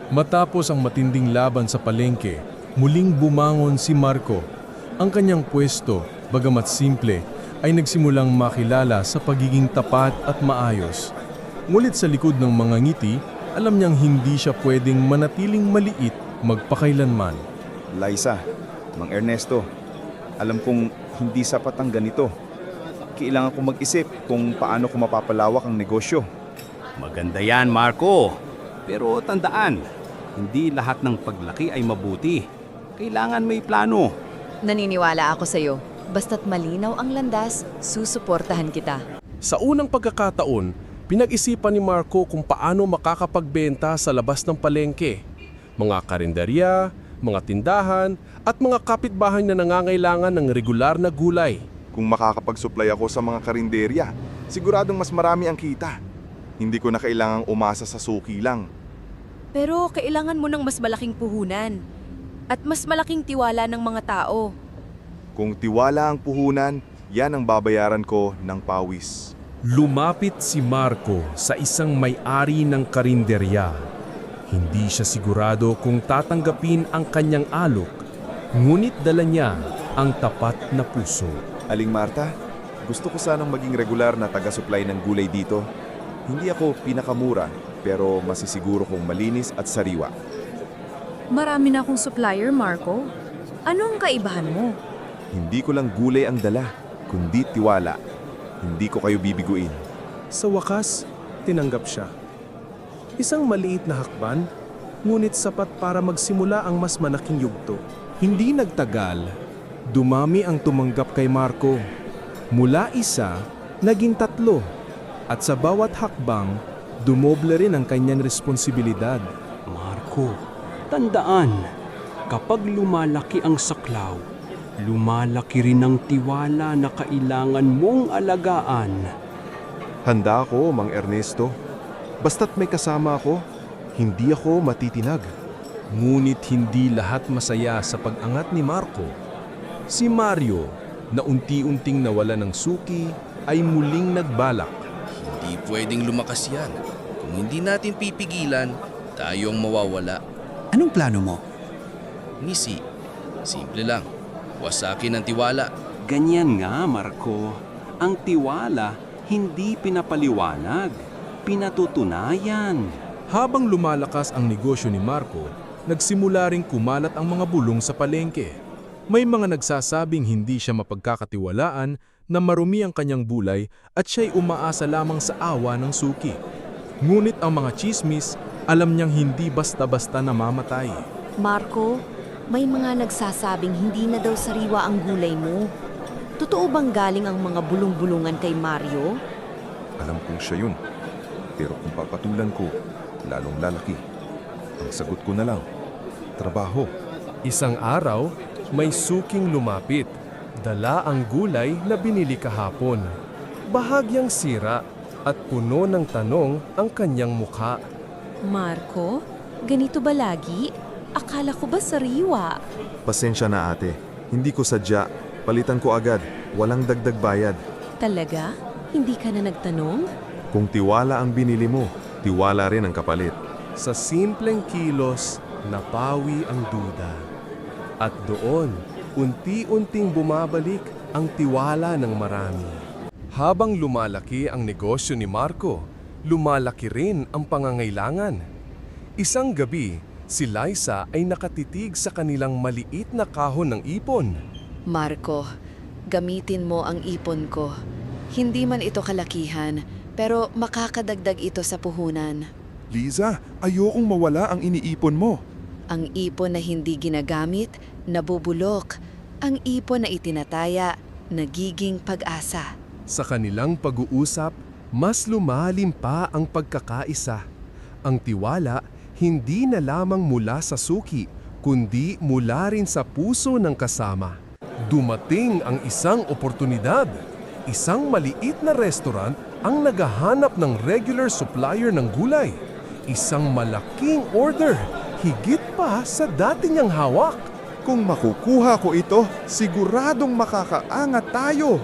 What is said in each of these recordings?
Matapos ang matinding laban sa palengke, muling bumangon si Marco. Ang kanyang pwesto, bagamat simple, ay nagsimulang makilala sa pagiging tapat at maayos. Ngunit sa likod ng mga ngiti, alam niyang hindi siya pwedeng manatiling maliit magpakailanman. Liza, Mang Ernesto, alam kong hindi sapat ang ganito. Kailangan kong mag-isip kung paano ko mapapalawak ang negosyo. Maganda yan, Marco. Pero tandaan, hindi lahat ng paglaki ay mabuti. Kailangan may plano. Naniniwala ako sa'yo. Basta't malinaw ang landas, susuportahan kita. Sa unang pagkakataon, pinag-isipan ni Marco kung paano makakapagbenta sa labas ng palengke. Mga karinderya, mga tindahan, at mga kapitbahay na nangangailangan ng regular na gulay. Kung makakapag-supply ako sa mga karinderya, siguradong mas marami ang kita. Hindi ko na kailangang umasa sa suki lang. Pero kailangan mo ng mas malaking puhunan at mas malaking tiwala ng mga tao. Kung tiwala ang puhunan, yan ang babayaran ko ng pawis. Lumapit si Marco sa isang may-ari ng karinderya. Hindi siya sigurado kung tatanggapin ang kanyang alok, ngunit dala niya ang tapat na puso. Aling Marta, gusto ko sanang maging regular na taga-supply ng gulay dito. Hindi ako pinakamura, pero masisiguro kong malinis at sariwa. Marami na akong supplier, Marco. Ano ang kaibahan mo? Hindi ko lang gulay ang dala, kundi tiwala. Hindi ko kayo bibiguin. Sa wakas, tinanggap siya. Isang maliit na hakban, ngunit sapat para magsimula ang mas malaking yugto. Hindi nagtagal, dumami ang tumanggap kay Marco. Mula isa, naging 3. At sa bawat hakbang, dumoble rin ang kanyang responsibilidad. Marco, tandaan, kapag lumalaki ang saklaw, lumalaki rin ang tiwala na kailangan mong alagaan. Handa ako, Mang Ernesto. Basta't may kasama ako, hindi ako matitinag. Ngunit hindi lahat masaya sa pag-angat ni Marco. Si Mario, na unti-unting nawala ng suki, ay muling nagbalak. Hindi pwedeng lumakas yan. Kung hindi natin pipigilan, tayo ang mawawala. Anong plano mo? Missy, simple lang. Wasakin ang tiwala. Ganyan nga, Marco. Ang tiwala, hindi pinapaliwanag, pinatutunayan. Habang lumalakas ang negosyo ni Marco, nagsimula ring kumalat ang mga bulong sa palengke. May mga nagsasabing hindi siya mapagkakatiwalaan, na marumi ang kanyang bulay at siya'y umaasa lamang sa awa ng suki. Ngunit ang mga chismis, alam niyang hindi basta-basta namamatay. Marco, may mga nagsasabing hindi na daw sariwa ang gulay mo. Totoo bang galing ang mga bulong-bulungan kay Mario? Alam kong siya yun. Pero kung papatulan ko, lalong lalaki. Ang sagot ko na lang, trabaho. Isang araw, may suking lumapit. Dala ang gulay na binili kahapon. Bahagyang sira at puno ng tanong ang kanyang mukha. Marco, ganito ba lagi? Akala ko ba sariwa? Pasensya na ate, hindi ko sadya. Palitan ko agad, walang dagdag bayad. Talaga? Hindi ka na nagtanong? Kung tiwala ang binili mo, tiwala rin ang kapalit. Sa simpleng kilos, napawi ang duda. At doon, unti-unting bumabalik ang tiwala ng marami. Habang lumalaki ang negosyo ni Marco, lumalaki rin ang pangangailangan. Isang gabi, si Liza ay nakatitig sa kanilang maliit na kahon ng ipon. Marco, gamitin mo ang ipon ko. Hindi man ito kalakihan, pero makakadagdag ito sa puhunan. Liza, ayokong mawala ang iniipon mo. Ang ipon na hindi ginagamit, nabubulok. Ang ipon na itinataya, nagiging pag-asa. Sa kanilang pag-uusap, mas lumalim pa ang pagkakaisa. Ang tiwala, hindi na lamang mula sa suki, kundi mula rin sa puso ng kasama. Dumating ang isang oportunidad. Isang maliit na restaurant ang naghahanap ng regular supplier ng gulay. Isang malaking order, higit pa sa dati niyang hawak. Kung makukuha ko ito, siguradong makakaangat tayo.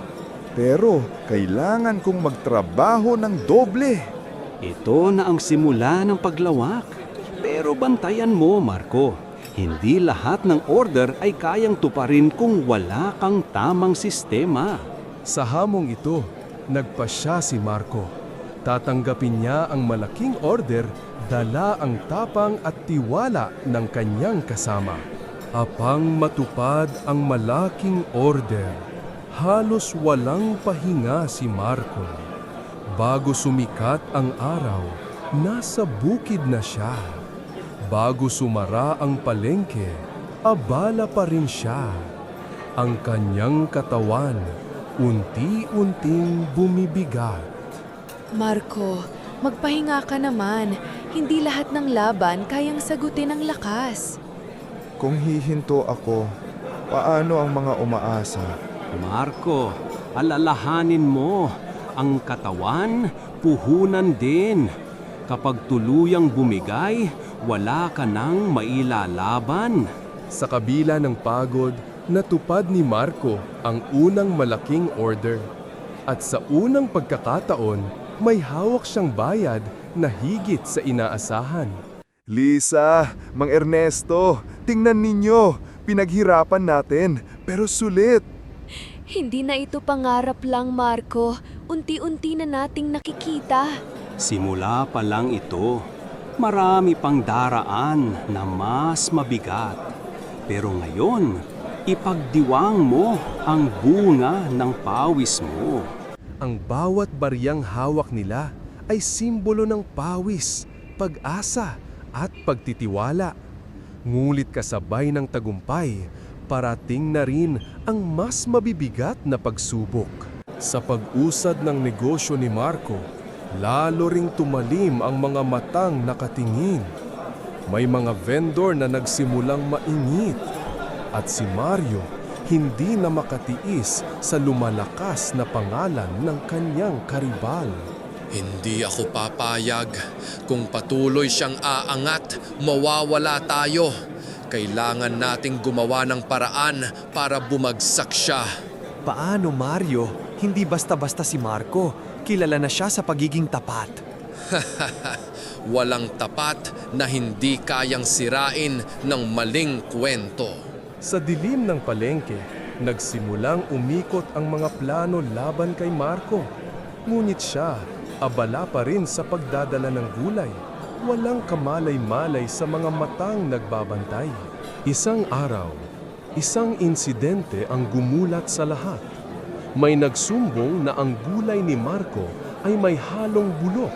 Pero kailangan kong magtrabaho ng doble. Ito na ang simula ng paglawak. Pero Pero bantayan mo, Marco. Hindi lahat ng order ay kayang tuparin kung wala kang tamang sistema. Sa hamong ito, nagpasya si Marco. Tatanggapin niya ang malaking order, dala ang tapang at tiwala ng kanyang kasama. Apang matupad ang malaking order, halos walang pahinga si Marco. Bago sumikat ang araw, nasa bukid na siya. Bago sumara ang palengke, abala pa rin siya. Ang kanyang katawan, unti-unting bumibigat. Marco, magpahinga ka naman. Hindi lahat ng laban kayang sagutin ng lakas. Kung hihinto ako, paano ang mga umaasa? Marco, alalahanin mo, ang katawan, puhunan din. Kapag tuluyang bumigay, wala ka nang mailalaban. Sa kabila ng pagod, natupad ni Marco ang unang malaking order. At sa unang pagkakataon, may hawak siyang bayad na higit sa inaasahan. Lisa, Mang Ernesto, tingnan ninyo. Pinaghirapan natin, pero sulit. Hindi na ito pangarap lang, Marco. Unti-unti na nating nakikita. Simula pa lang ito, marami pang daraan na mas mabigat. Pero ngayon, ipagdiwang mo ang bunga ng pawis mo. Ang bawat bariyang hawak nila ay simbolo ng pawis, pag-asa at pagtitiwala. Ngulit kasabay ng tagumpay, parating na rin ang mas mabibigat na pagsubok. Sa pag-usad ng negosyo ni Marco, lalo ring tumalim ang mga matang nakatingin. May mga vendor na nagsimulang maingit. At si Mario, hindi na makatiis sa lumalakas na pangalan ng kanyang karibal. Hindi ako papayag. Kung patuloy siyang aangat, mawawala tayo. Kailangan nating gumawa ng paraan para bumagsak siya. Paano, Mario? Hindi basta-basta si Marco. Kilala na siya sa pagiging tapat. Walang tapat na hindi kayang sirain ng maling kwento. Sa dilim ng palengke, nagsimulang umikot ang mga plano laban kay Marco. Ngunit siya, abala pa rin sa pagdadala ng gulay. Walang kamalay-malay sa mga matang nagbabantay. Isang araw, isang insidente ang gumulat sa lahat. May nagsumbong na ang gulay ni Marco ay may halong bulok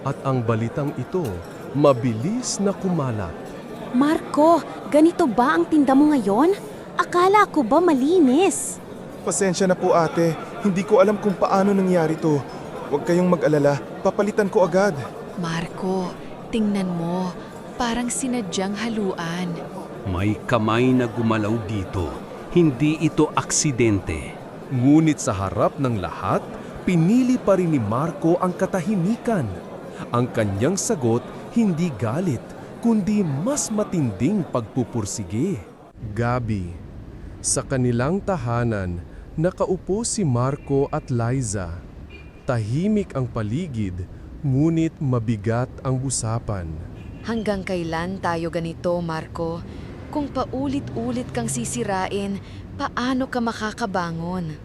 at ang balitang ito mabilis na kumalat. Marco, ganito ba ang tinda mo ngayon? Akala ko ba malinis? Pasensya na po ate, hindi ko alam kung paano nangyari to. Huwag kayong mag-alala, papalitan ko agad. Marco, tingnan mo. Parang sinadyang haluan. May kamay na gumalaw dito. Hindi ito aksidente. Ngunit sa harap ng lahat, pinili pa rin ni Marco ang katahimikan. Ang kanyang sagot, hindi galit, kundi mas matinding pagpupursige. Gabi, sa kanilang tahanan, nakaupo si Marco at Liza. Tahimik ang paligid, ngunit mabigat ang usapan. Hanggang kailan tayo ganito, Marco? Kung paulit-ulit kang sisirain, paano ka makakabangon?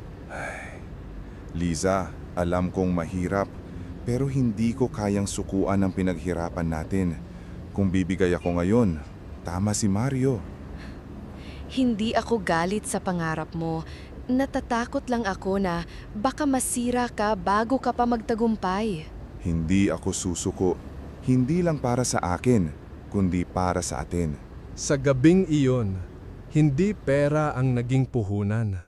Liza, alam kong mahirap, pero hindi ko kayang sukuan ang pinaghirapan natin. Kung bibigay ako ngayon, tama si Mario. Hindi ako galit sa pangarap mo. Natatakot lang ako na baka masira ka bago ka pa magtagumpay. Hindi ako susuko, hindi lang para sa akin, kundi para sa atin. Sa gabing iyon, hindi pera ang naging puhunan,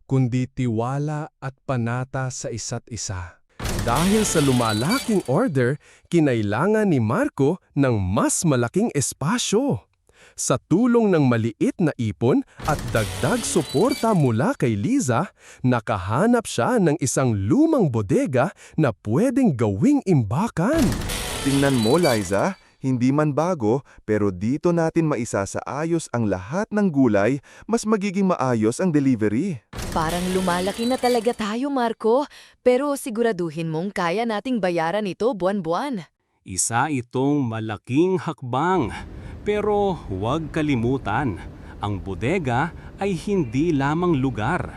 kundi tiwala at panata sa isa't isa. Dahil sa lumalaking order, kinailangan ni Marco ng mas malaking espasyo. Sa tulong ng maliit na ipon at dagdag suporta mula kay Liza, nakahanap siya ng isang lumang bodega na pwedeng gawing imbakan. Tingnan mo, Liza, hindi man bago, pero dito natin maisasaayos ang lahat ng gulay, mas magiging maayos ang delivery. Parang lumalaki na talaga tayo, Marco. Pero siguraduhin mong kaya nating bayaran ito buwan-buwan. Isa itong malaking hakbang. Pero huwag kalimutan, ang bodega ay hindi lamang lugar.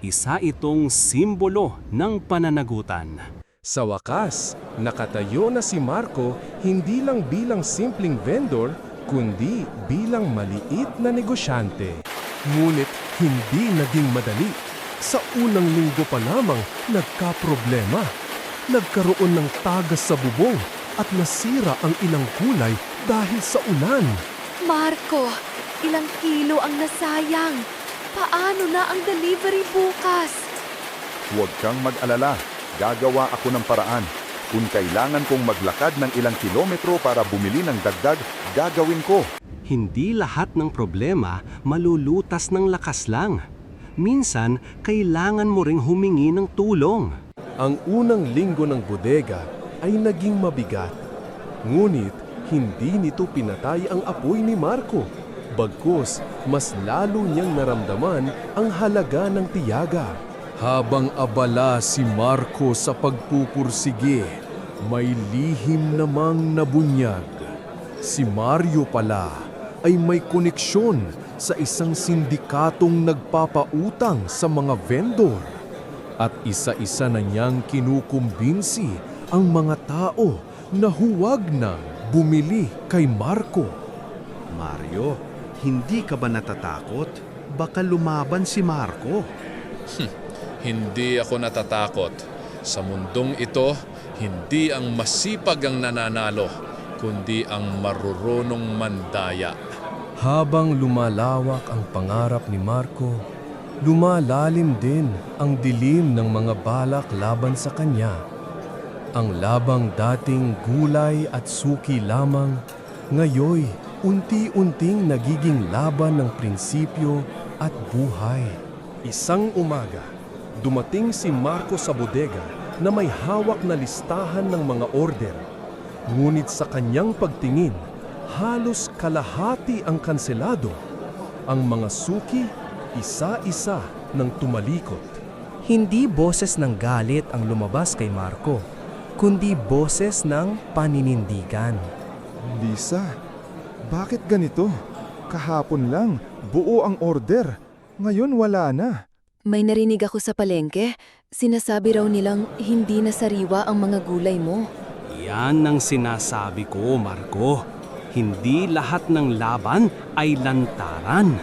Isa itong simbolo ng pananagutan. Sa wakas, nakatayo na si Marco hindi lang bilang simpleng vendor, kundi bilang maliit na negosyante. Ngunit hindi naging madali. Sa unang linggo pa lamang, nagkaproblema. Nagkaroon ng tagas sa bubong at nasira ang ilang kulay dahil sa ulan. Marco, ilang kilo ang nasayang. Paano na ang delivery bukas? Huwag kang mag-alala. Gagawa ako ng paraan. Kung kailangan kong maglakad ng ilang kilometro para bumili ng dagdag, gagawin ko. Hindi lahat ng problema malulutas ng lakas lang. Minsan, kailangan mo ring humingi ng tulong. Ang unang linggo ng bodega ay naging mabigat. Ngunit hindi nito pinatay ang apoy ni Marco. Bagkus, mas lalo niyang naramdaman ang halaga ng tiyaga. Habang abala si Marco sa pagpupursige, may lihim namang nabunyag. Si Mario pala ay may koneksyon sa isang sindikatong nagpapautang sa mga vendor. At isa-isa na niyang kinukumbinsi ang mga tao na huwag na bumili kay Marco. Mario, hindi ka ba natatakot? Baka lumaban si Marco. Hindi ako natatakot. Sa mundong ito, hindi ang masipag ang nananalo, kundi ang marurunong mandaya. Habang lumalawak ang pangarap ni Marco, lumalalim din ang dilim ng mga balak laban sa kanya. Ang labang dating gulay at suki lamang, ngayoy unti-unting nagiging laban ng prinsipyo at buhay. Isang umaga, dumating si Marco sa bodega na may hawak na listahan ng mga order. Ngunit sa kanyang pagtingin, halos kalahati ang kanselado. Ang mga suki, isa-isa nang tumalikod. Hindi boses ng galit ang lumabas kay Marco, kundi boses ng paninindigan. Lisa, bakit ganito? Kahapon lang, buo ang order. Ngayon wala na. May narinig ako sa palengke. Sinasabi raw nilang hindi na sariwa ang mga gulay mo. Yan ang sinasabi ko, Marco. Hindi lahat ng laban ay lantaran.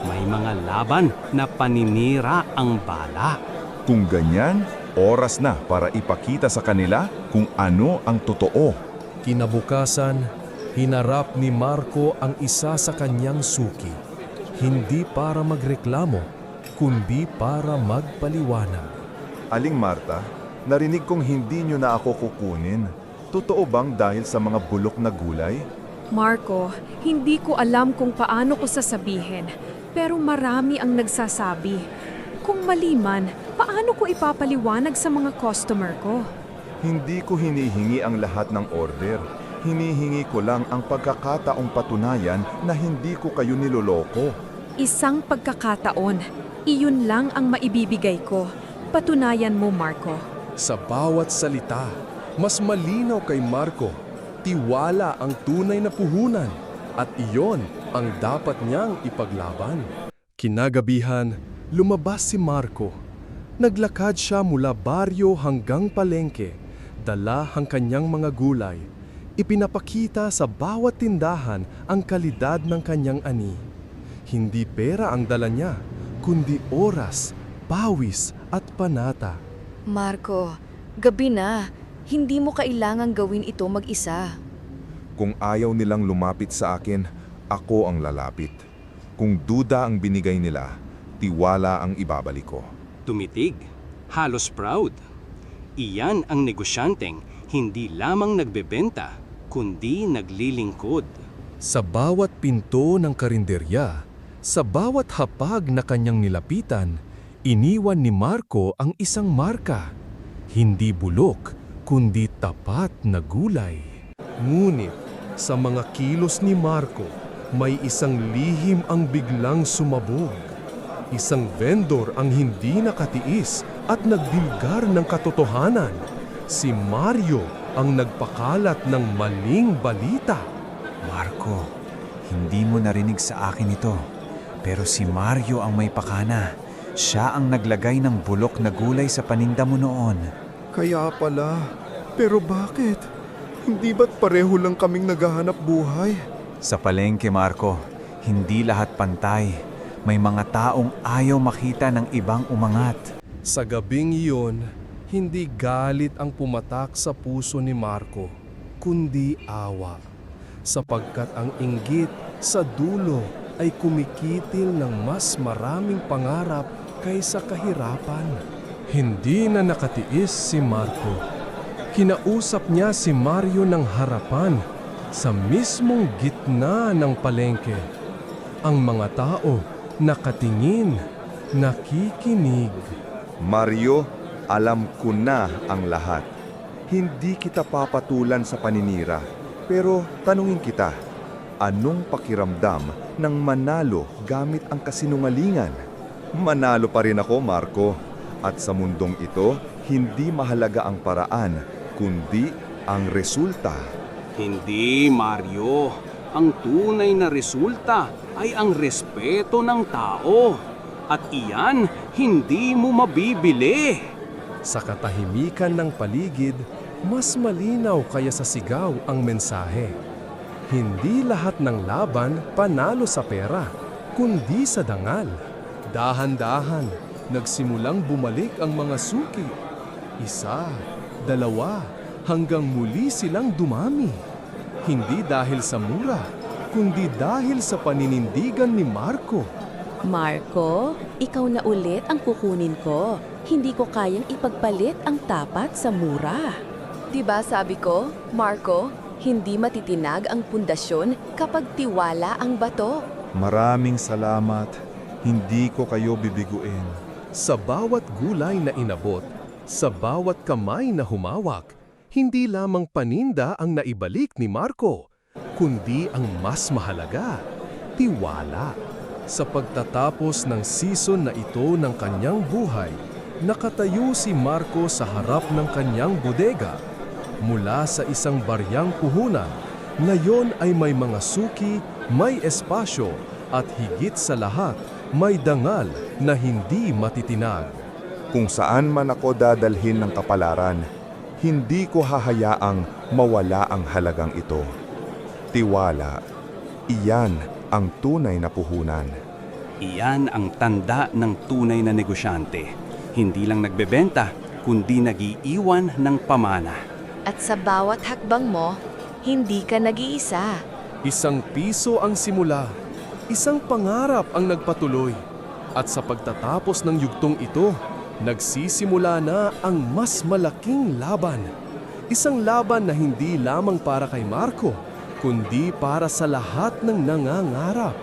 May mga laban na paninira ang bala. Kung ganyan, oras na para ipakita sa kanila kung ano ang totoo. Kinabukasan, hinarap ni Marco ang isa sa kanyang suki. Hindi para magreklamo, kundi para magpaliwanag. Aling Marta, narinig kong hindi nyo na ako kukunin. Totoo bang dahil sa mga bulok na gulay? Marco, hindi ko alam kung paano ko sasabihin, pero marami ang nagsasabi. Kung mali man, paano ko ipapaliwanag sa mga customer ko? Hindi ko hinihingi ang lahat ng order. Hinihingi ko lang ang pagkakataong patunayan na hindi ko kayo niloloko. Isang pagkakataon, iyon lang ang maibibigay ko. Patunayan mo, Marco. Sa bawat salita, mas malinaw kay Marco, tiwala ang tunay na puhunan at iyon ang dapat niyang ipaglaban. Kinagabihan, lumabas si Marco. Naglakad siya mula baryo hanggang palengke, dala ang kanyang mga gulay. Ipinapakita sa bawat tindahan ang kalidad ng kanyang ani. Hindi pera ang dala niya, kundi oras, pawis at panata. Marco, gabi na. Hindi mo kailangang gawin ito mag-isa. Kung ayaw nilang lumapit sa akin, ako ang lalapit. Kung duda ang binigay nila, tiwala ang ibabalik ko. Tumitig, halos proud. Iyan ang negosyanteng hindi lamang nagbebenta, kundi naglilingkod. Sa bawat pinto ng karinderya, sa bawat hapag na kanyang nilapitan, iniwan ni Marco ang isang marka. Hindi bulok, kundi tapat na gulay. Ngunit sa mga kilos ni Marco, may isang lihim ang biglang sumabog. Isang vendor ang hindi nakatiis at nagbilgar ng katotohanan. Si Mario ang nagpakalat ng maling balita. Marco, hindi mo narinig sa akin ito. Pero si Mario ang may pakana. Siya ang naglagay ng bulok na gulay sa paninda mo noon. Kaya pala. Pero bakit? Hindi ba't pareho lang kaming naghahanap buhay? Sa palengke, Marco, hindi lahat pantay. May mga taong ayaw makita ng ibang umangat. Sa gabing iyon, hindi galit ang pumatak sa puso ni Marco, kundi awa. Sapagkat ang inggit sa dulo ay kumikitil ng mas maraming pangarap kaysa kahirapan. Hindi na nakatiis si Marco. Kinausap niya si Mario ng harapan sa mismong gitna ng palengke. Ang mga tao nakatingin, nakikinig. Mario, alam ko na ang lahat. Hindi kita papatulan sa paninira. Pero tanungin kita, anong pakiramdam ng manalo gamit ang kasinungalingan? Manalo pa rin ako, Marco. At sa mundong ito, hindi mahalaga ang paraan, kundi ang resulta. Hindi, Mario. Ang tunay na resulta ay ang respeto ng tao. At iyan, hindi mo mabibili. Sa katahimikan ng paligid, mas malinaw kaya sa sigaw ang mensahe. Hindi lahat ng laban panalo sa pera, kundi sa dangal. Dahan-dahan, nagsimulang bumalik ang mga suki. 1, 2, hanggang muli silang dumami. Hindi dahil sa mura, kundi dahil sa paninindigan ni Marco. Marco, ikaw na ulit ang kukunin ko. Hindi ko kayang ipagpalit ang tapat sa mura. Diba sabi ko, Marco, hindi matitinag ang pundasyon kapag tiwala ang bato. Maraming salamat. Hindi ko kayo bibiguin. Sa bawat gulay na inabot, sa bawat kamay na humawak, hindi lamang paninda ang naibalik ni Marco, kundi ang mas mahalaga, tiwala. Sa pagtatapos ng season na ito ng kanyang buhay, nakatayo si Marco sa harap ng kanyang bodega. Mula sa isang baryang puhunan, ngayon ay may mga suki, may espasyo, at higit sa lahat, may dangal na hindi matitinag. Kung saan man ako dadalhin ng kapalaran, hindi ko hahayaang mawala ang halagang ito. Tiwala, iyan ang tunay na puhunan. Iyan ang tanda ng tunay na negosyante. Hindi lang nagbebenta, kundi nagiiwan ng pamana. At sa bawat hakbang mo, hindi ka nag-iisa. 1 piso ang simula, 1 pangarap ang nagpatuloy. At sa pagtatapos ng yugtong ito, nagsisimula na ang mas malaking laban. Isang laban na hindi lamang para kay Marco, kundi para sa lahat ng nangangarap.